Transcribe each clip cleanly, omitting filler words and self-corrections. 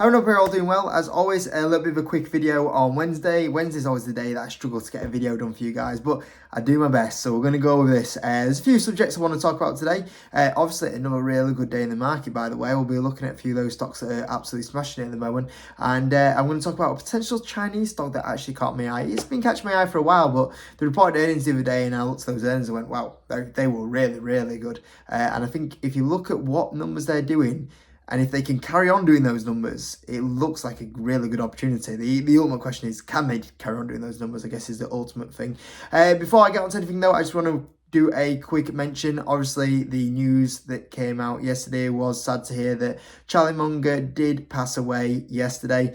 I hope you're all doing well. As always, a little bit of a quick video on Wednesday. Wednesday's always the day that I struggle to get a video done for you guys, but I do my best. So we're going to go over this. There's a few subjects I want to talk about today. Obviously, another really good day in the market, by the way. We'll be looking at a few of those stocks that are absolutely smashing it at the moment. And I'm going to talk about a potential Chinese stock that actually caught my eye. It's been catching my eye for a while, but they reported earnings the other day, and I looked at those earnings and went, wow, they were really, really good. And I think if you look at what numbers they're doing, and if they can carry on doing those numbers, it looks like a really good opportunity. The ultimate question is, can they carry on doing those numbers, I guess, is the ultimate thing. Before I get on to anything, though, I just want to do a quick mention. Obviously, the news that came out yesterday was sad to hear that Charlie Munger did pass away yesterday.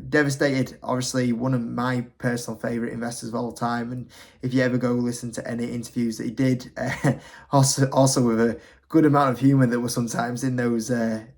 Devastated, obviously, one of my personal favourite investors of all time. And if you ever go listen to any interviews that he did, also with a good amount of humour that was sometimes in those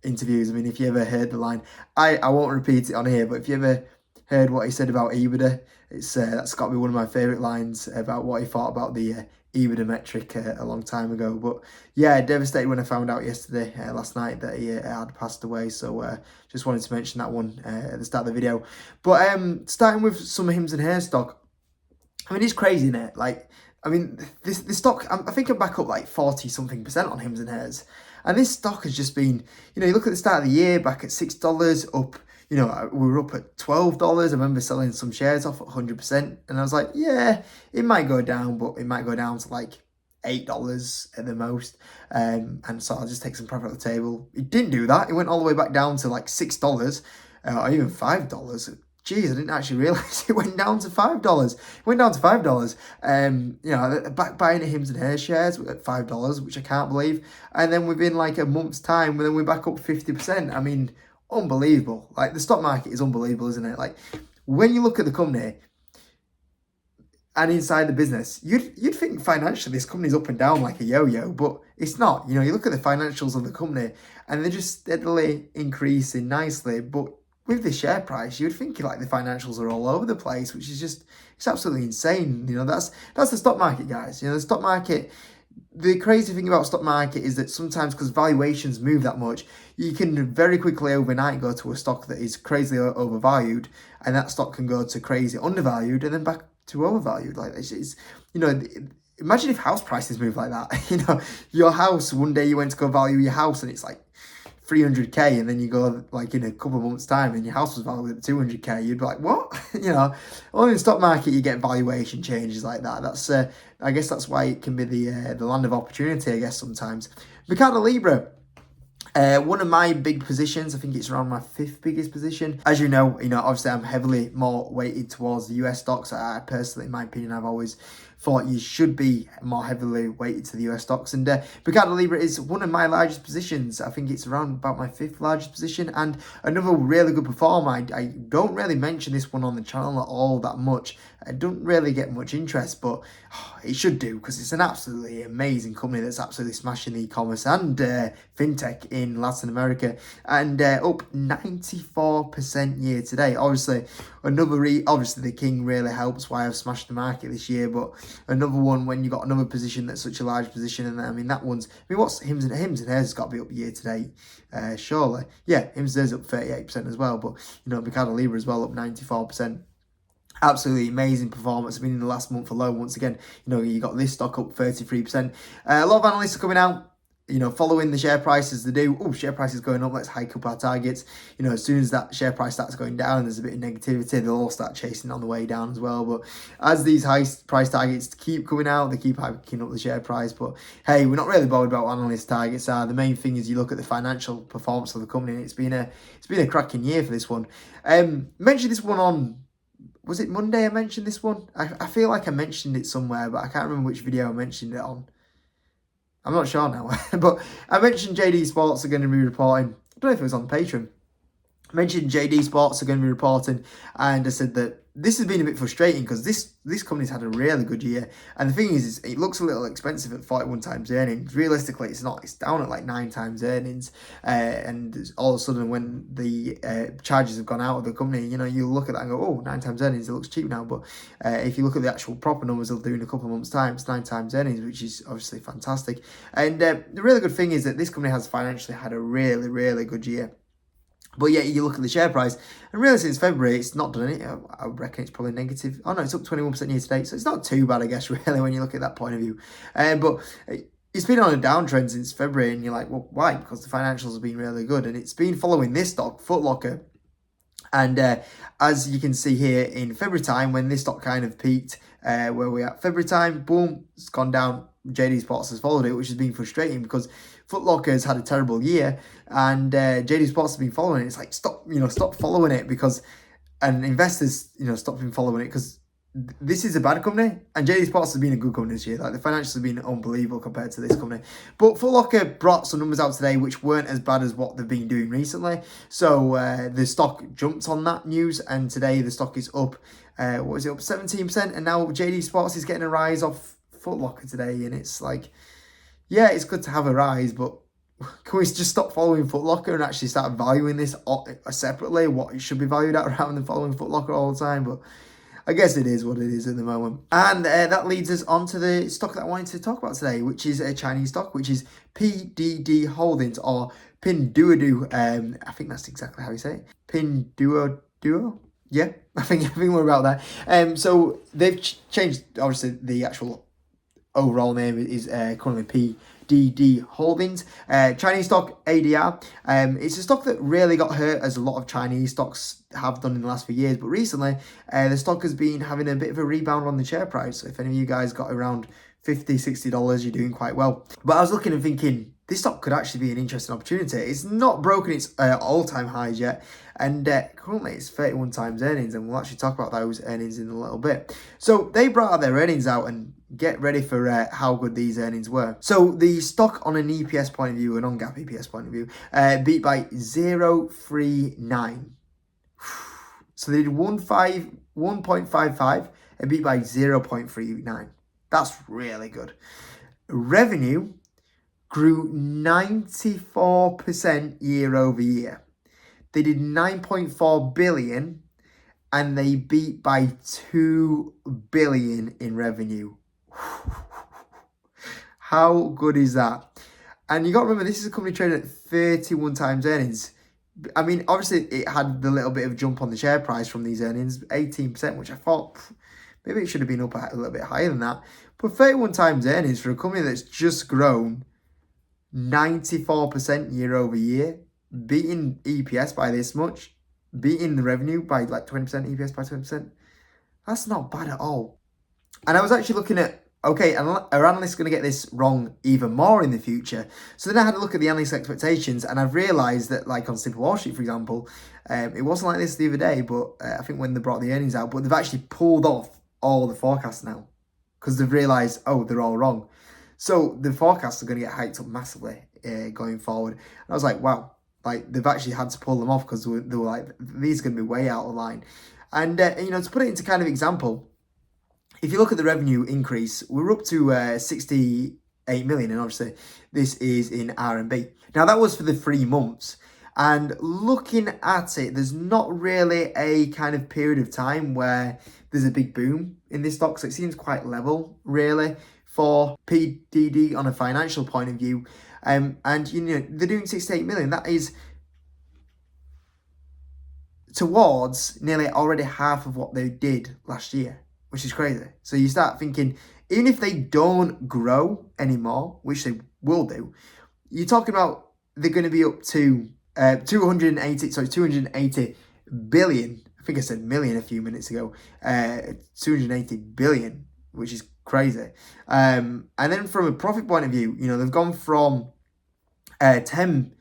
interviews. I mean, if you ever heard the line, I won't repeat it on here, but if you ever heard what he said about EBITDA, it's that's got to be one of my favourite lines about what he thought about the EBITDA metric a long time ago. But yeah, devastated when I found out yesterday, last night, that he had passed away. So just wanted to mention that one at the start of the video. But starting with some Hims and Hers stock, I mean, it's crazy, isn't it? Like, I mean, this stock, I think I'm back up like 40-something% on Hims and Hers. And this stock has just been, you know, you look at the start of the year, back at $6, up, you know, we were up at $12. I remember selling some shares off at 100%. And I was like, yeah, it might go down, but it might go down to like $8 at the most. And so I'll just take some profit off the table. It didn't do that. It went all the way back down to like $6 or even $5. Jeez, I didn't actually realise it went down to $5. It went down to $5. You know, back buying Hims and Hers shares at $5, which I can't believe. And then within like a month's time, then we're back up 50%. I mean, unbelievable. Like, the stock market is unbelievable, isn't it? Like, when you look at the company and inside the business, you'd think financially this company's up and down like a yo-yo, but it's not. You know, you look at the financials of the company and they're just steadily increasing nicely, but with the share price, you'd think like the financials are all over the place, which is just, it's absolutely insane. You know, that's the stock market, guys. You know, the stock market, the crazy thing about stock market is that sometimes, because valuations move that much, you can very quickly overnight go to a stock that is crazily overvalued, and that stock can go to crazy undervalued and then back to overvalued. Like, it's you know, imagine if house prices move like that. You know, your house, one day you went to go value your house and it's like 300k, and then you go like in a couple of months time and your house was valued at 200k, you'd be like, what? You know, only in the stock market you get valuation changes like that. That's I guess that's why it can be the land of opportunity, I guess, sometimes. MercadoLibre, one of my big positions, I think it's around my 5th biggest position. As you know, obviously I'm heavily more weighted towards the US stocks. I personally, in my opinion, I've always thought you should be more heavily weighted to the US stocks. And MercadoLibre is one of my largest positions. I think it's around about my 5th largest position. And another really good performer. I don't really mention this one on the channel at all that much. I don't really get much interest, but it should do, because it's an absolutely amazing company that's absolutely smashing e-commerce and fintech in Latin America, and up 94% year to date. Obviously, obviously the king really helps why I've smashed the market this year, but another one when you got another position that's such a large position, and I mean that one's, I mean, what's Hims and Hers has got to be up year to date, surely. Yeah, Hims and Hers up 38% as well, but you know, MercadoLibre as well up 94%. Absolutely amazing performance. I mean, in the last month alone, once again, you know, you got this stock up 33%. A lot of analysts are coming out, you know, following the share price as they do. Oh, share price is going up, let's hike up our targets. You know, as soon as that share price starts going down, there's a bit of negativity, they'll all start chasing on the way down as well. But as these high price targets keep coming out, they keep hiking up the share price. But hey, we're not really bothered about what analyst targets are. The main thing is you look at the financial performance of the company, and it's been a cracking year for this one. Mentioned this one on, was it Monday I mentioned this one? I feel like I mentioned it somewhere, but I can't remember which video I mentioned it on. I'm not sure now. But I mentioned JD Sports are going to be reporting. I don't know if it was on Patreon. I mentioned JD Sports are going to be reporting, and I said that this has been a bit frustrating because this company's had a really good year. And the thing is it looks a little expensive at 41 times earnings. Realistically, it's not. It's down at like 9 times earnings. And all of a sudden, when the charges have gone out of the company, you know, you look at that and go, oh, 9 times earnings, it looks cheap now. But if you look at the actual proper numbers they'll do in a couple of months' time, it's 9 times earnings, which is obviously fantastic. And the really good thing is that this company has financially had a really, really good year. But yeah, you look at the share price, and really since February, it's not done it. I reckon it's probably negative. Oh no, it's up 21% year to date, so it's not too bad, I guess, really, when you look at that point of view. But it's been on a downtrend since February, and you're like, well, why? Because the financials have been really good, and it's been following this stock, Foot Locker. And as you can see here in February time, when this stock kind of peaked, where we're at February time, boom, it's gone down. JD Sports has followed it, which has been frustrating because Foot Locker has had a terrible year, and JD Sports has been following it. It's like, stop following it, because, and investors, stop been following it, because this is a bad company, and JD Sports has been a good company this year. Like, the financials have been unbelievable compared to this company. But Foot Locker brought some numbers out today which weren't as bad as what they've been doing recently. So the stock jumped on that news, and today the stock is up, up 17%, and now JD Sports is getting a rise off Foot Locker today, and it's like, yeah, it's good to have a rise, but can we just stop following Foot Locker and actually start valuing this separately, what it should be valued at, rather than following Foot Locker all the time? But I guess it is what it is at the moment. And that leads us on to the stock that I wanted to talk about today, which is a Chinese stock, which is PDD Holdings, or Pinduoduo. I think that's exactly how you say it. Pinduoduo? Yeah, I think we're about there. So they've changed, obviously, the actual overall name is currently PDD Holdings. Chinese stock, ADR. It's a stock that really got hurt, as a lot of Chinese stocks have done in the last few years. But recently, the stock has been having a bit of a rebound on the share price. So if any of you guys got around $50, $60, you're doing quite well. But I was looking and thinking, this stock could actually be an interesting opportunity. It's not broken its all-time highs yet, and currently it's 31 times earnings, and we'll actually talk about those earnings in a little bit. So they brought their earnings out, and get ready for how good these earnings were. So the stock, on an EPS point of view, a non-GAAP EPS point of view, beat by 0.39. So they did 1.55 and beat by 0.39. That's really good. Revenue grew 94% year over year. They did 9.4 billion, and they beat by 2 billion in revenue. How good is that? And you got to remember, this is a company trading at 31 times earnings. I mean, obviously, it had the little bit of jump on the share price from these earnings, 18%, which I thought maybe it should have been up a little bit higher than that. But 31 times earnings for a company that's just grown 94% year over year, beating EPS by this much, beating the revenue by like 20%, EPS by 20%. That's not bad at all. And I was actually looking at, okay, are analysts going to get this wrong even more in the future? So then I had a look at the analyst expectations, and I've realised that, like on Simple Wall Street, for example, it wasn't like this the other day, but I think when they brought the earnings out, but they've actually pulled off all the forecasts now, because they've realised, oh, they're all wrong. So the forecasts are going to get hiked up massively going forward. And I was like, wow, like they've actually had to pull them off, because they were like, these are going to be way out of line. And, to put it into kind of example, if you look at the revenue increase, we're up to 68 million, and obviously this is in RMB. Now that was for the 3 months, and looking at it, there's not really a kind of period of time where there's a big boom in this stock, so it seems quite level, really, for PDD on a financial point of view. And they're doing 68 million. That is towards nearly already half of what they did last year, which is crazy. So you start thinking, even if they don't grow anymore, which they will do, you're talking about they're going to be up to 280 billion. I think I said million a few minutes ago. 280 billion, which is crazy. And then from a profit point of view, they've gone from 10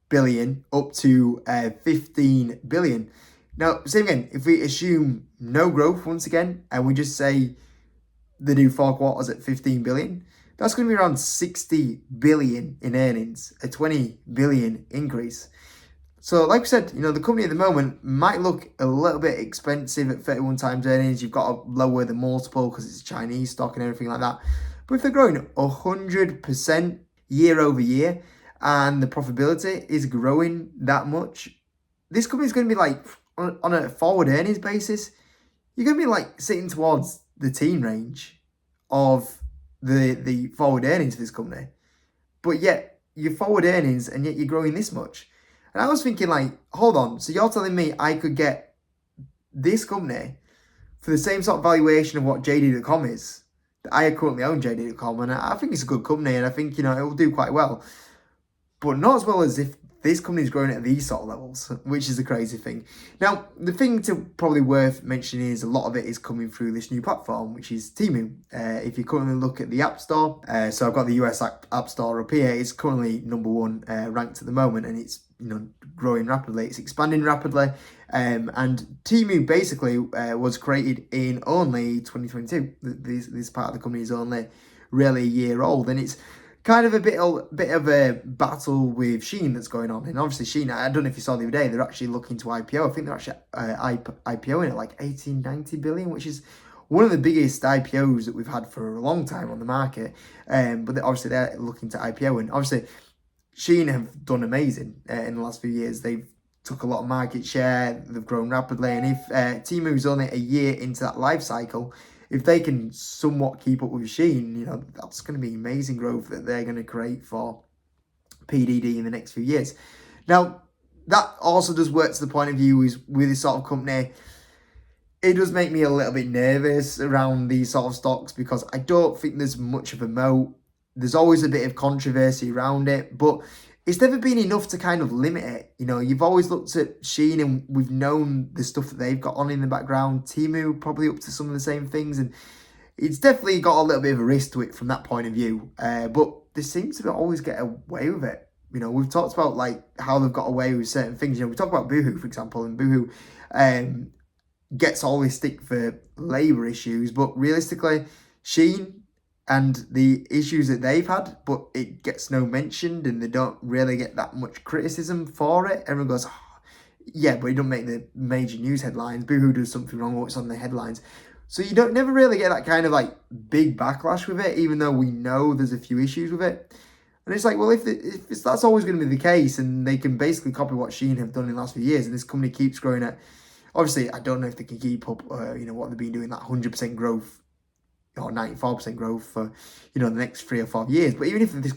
billion up to 15 billion. Now, same again, if we assume no growth once again, and we just say they do 4 quarters at 15 billion, that's going to be around 60 billion in earnings, a 20 billion increase. So like I said, the company at the moment might look a little bit expensive at 31 times earnings. You've got to lower the multiple because it's Chinese stock and everything like that. But if they're growing 100% year over year, and the profitability is growing that much, this company is going to be like, on a forward earnings basis, you're going to be like sitting towards the teen range of the forward earnings for this company. But yet, your forward earnings, and yet you're growing this much. And I was thinking like, hold on, so you're telling me I could get this company for the same sort of valuation of what JD.com is? I currently own JD.com, and I think it's a good company, and I think, it will do quite well. But not as well as if this company is growing at these sort of levels, which is a crazy thing. Now, the thing to probably worth mentioning is a lot of it is coming through this new platform, which is Temu. If you currently look at the App Store, so I've got the US App Store up here, it's currently number one ranked at the moment, and it's growing rapidly, it's expanding rapidly. And Temu basically was created in only 2022. This part of the company is only really a year old, and it's kind of a bit of a battle with Shein that's going on. And obviously Shein, I don't know if you saw the other day, they're actually looking to IPO. I think they're actually IPOing at like 18-90 billion, which is one of the biggest IPOs that we've had for a long time on the market. But obviously they're looking to IPO, and obviously Shein have done amazing in the last few years. They've took a lot of market share, they've grown rapidly, and if Temu's only a year into that life cycle, if they can somewhat keep up with Shein, that's going to be amazing growth that they're going to create for PDD in the next few years. Now, that also does work to the point of view is with this sort of company, it does make me a little bit nervous around these sort of stocks because I don't think there's much of a moat. There's always a bit of controversy around it, but it's never been enough to kind of limit it. You've always looked at Shein and we've known the stuff that they've got on in the background. Temu probably up to some of the same things, and it's definitely got a little bit of a risk to it from that point of view. But they seem to always get away with it. We've talked about like how they've got away with certain things. We talk about Boohoo, for example, and Boohoo gets all this stick for labour issues, but realistically, Shein and the issues that they've had, but it gets no mentioned and they don't really get that much criticism for it. Everyone goes, oh, yeah, but it don't make the major news headlines. Boohoo does something wrong, what's on the headlines. So you don't never really get that kind of like big backlash with it, even though we know there's a few issues with it. And it's like, well, if that's always going to be the case, and they can basically copy what Shein have done in the last few years, and this company keeps growing at, obviously, I don't know if they can keep up, what they've been doing, that 100% growth or 94% growth for, the next 3 or 4 years. But even if this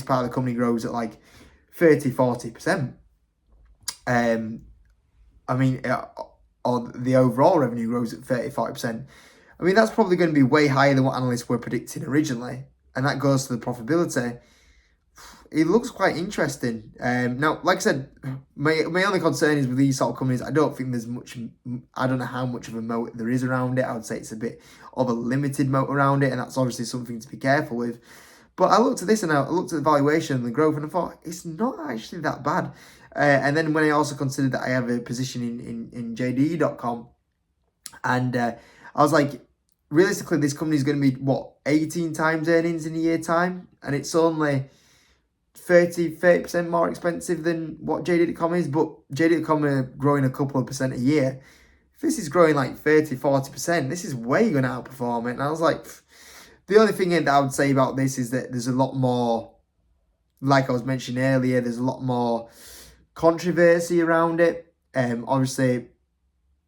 part of the company grows at like 30-40%, or the overall revenue grows at 30-40%, that's probably going to be way higher than what analysts were predicting originally. And that goes to the profitability. It looks quite interesting. Now, like I said, my only concern is with these sort of companies, I don't think there's much, I don't know how much of a moat there is around it. I would say it's a bit of a limited moat around it, and that's obviously something to be careful with. But I looked at this and I looked at the valuation and the growth, and I thought, it's not actually that bad. And then when I also considered that I have a position in JD.com, and I was like, realistically, this company is going to be, 18 times earnings in a year time? And it's only 30% more expensive than what JD.com is, but JD.com are growing a couple of percent a year. If this is growing like 30-40%, this is way going to outperform it. And I was like, the only thing that I would say about this is that there's a lot more, like I was mentioning earlier, there's a lot more controversy around it. Obviously,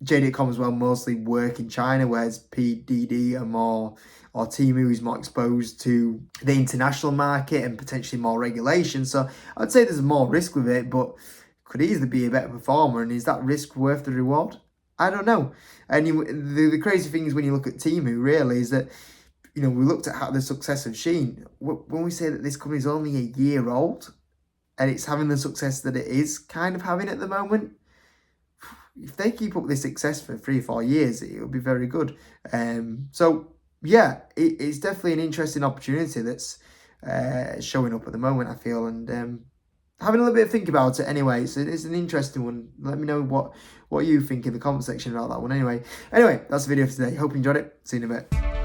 JD.com as well mostly work in China, whereas PDD are more, or Temu is more exposed to the international market and potentially more regulation. So I'd say there's more risk with it, but could easily be a better performer. And is that risk worth the reward? I don't know. And the crazy thing is when you look at Temu, really, is that, we looked at how the success of Shein. When we say that this company is only a year old and it's having the success that it is kind of having at the moment, if they keep up this success for 3 or 4 years, it'll be very good. So yeah, it's definitely an interesting opportunity that's showing up at the moment, I feel, and having a little bit of think about it anyway. It's an interesting one. Let me know what you think in the comment section about that one anyway. Anyway, that's the video for today. Hope you enjoyed it. See you in a bit.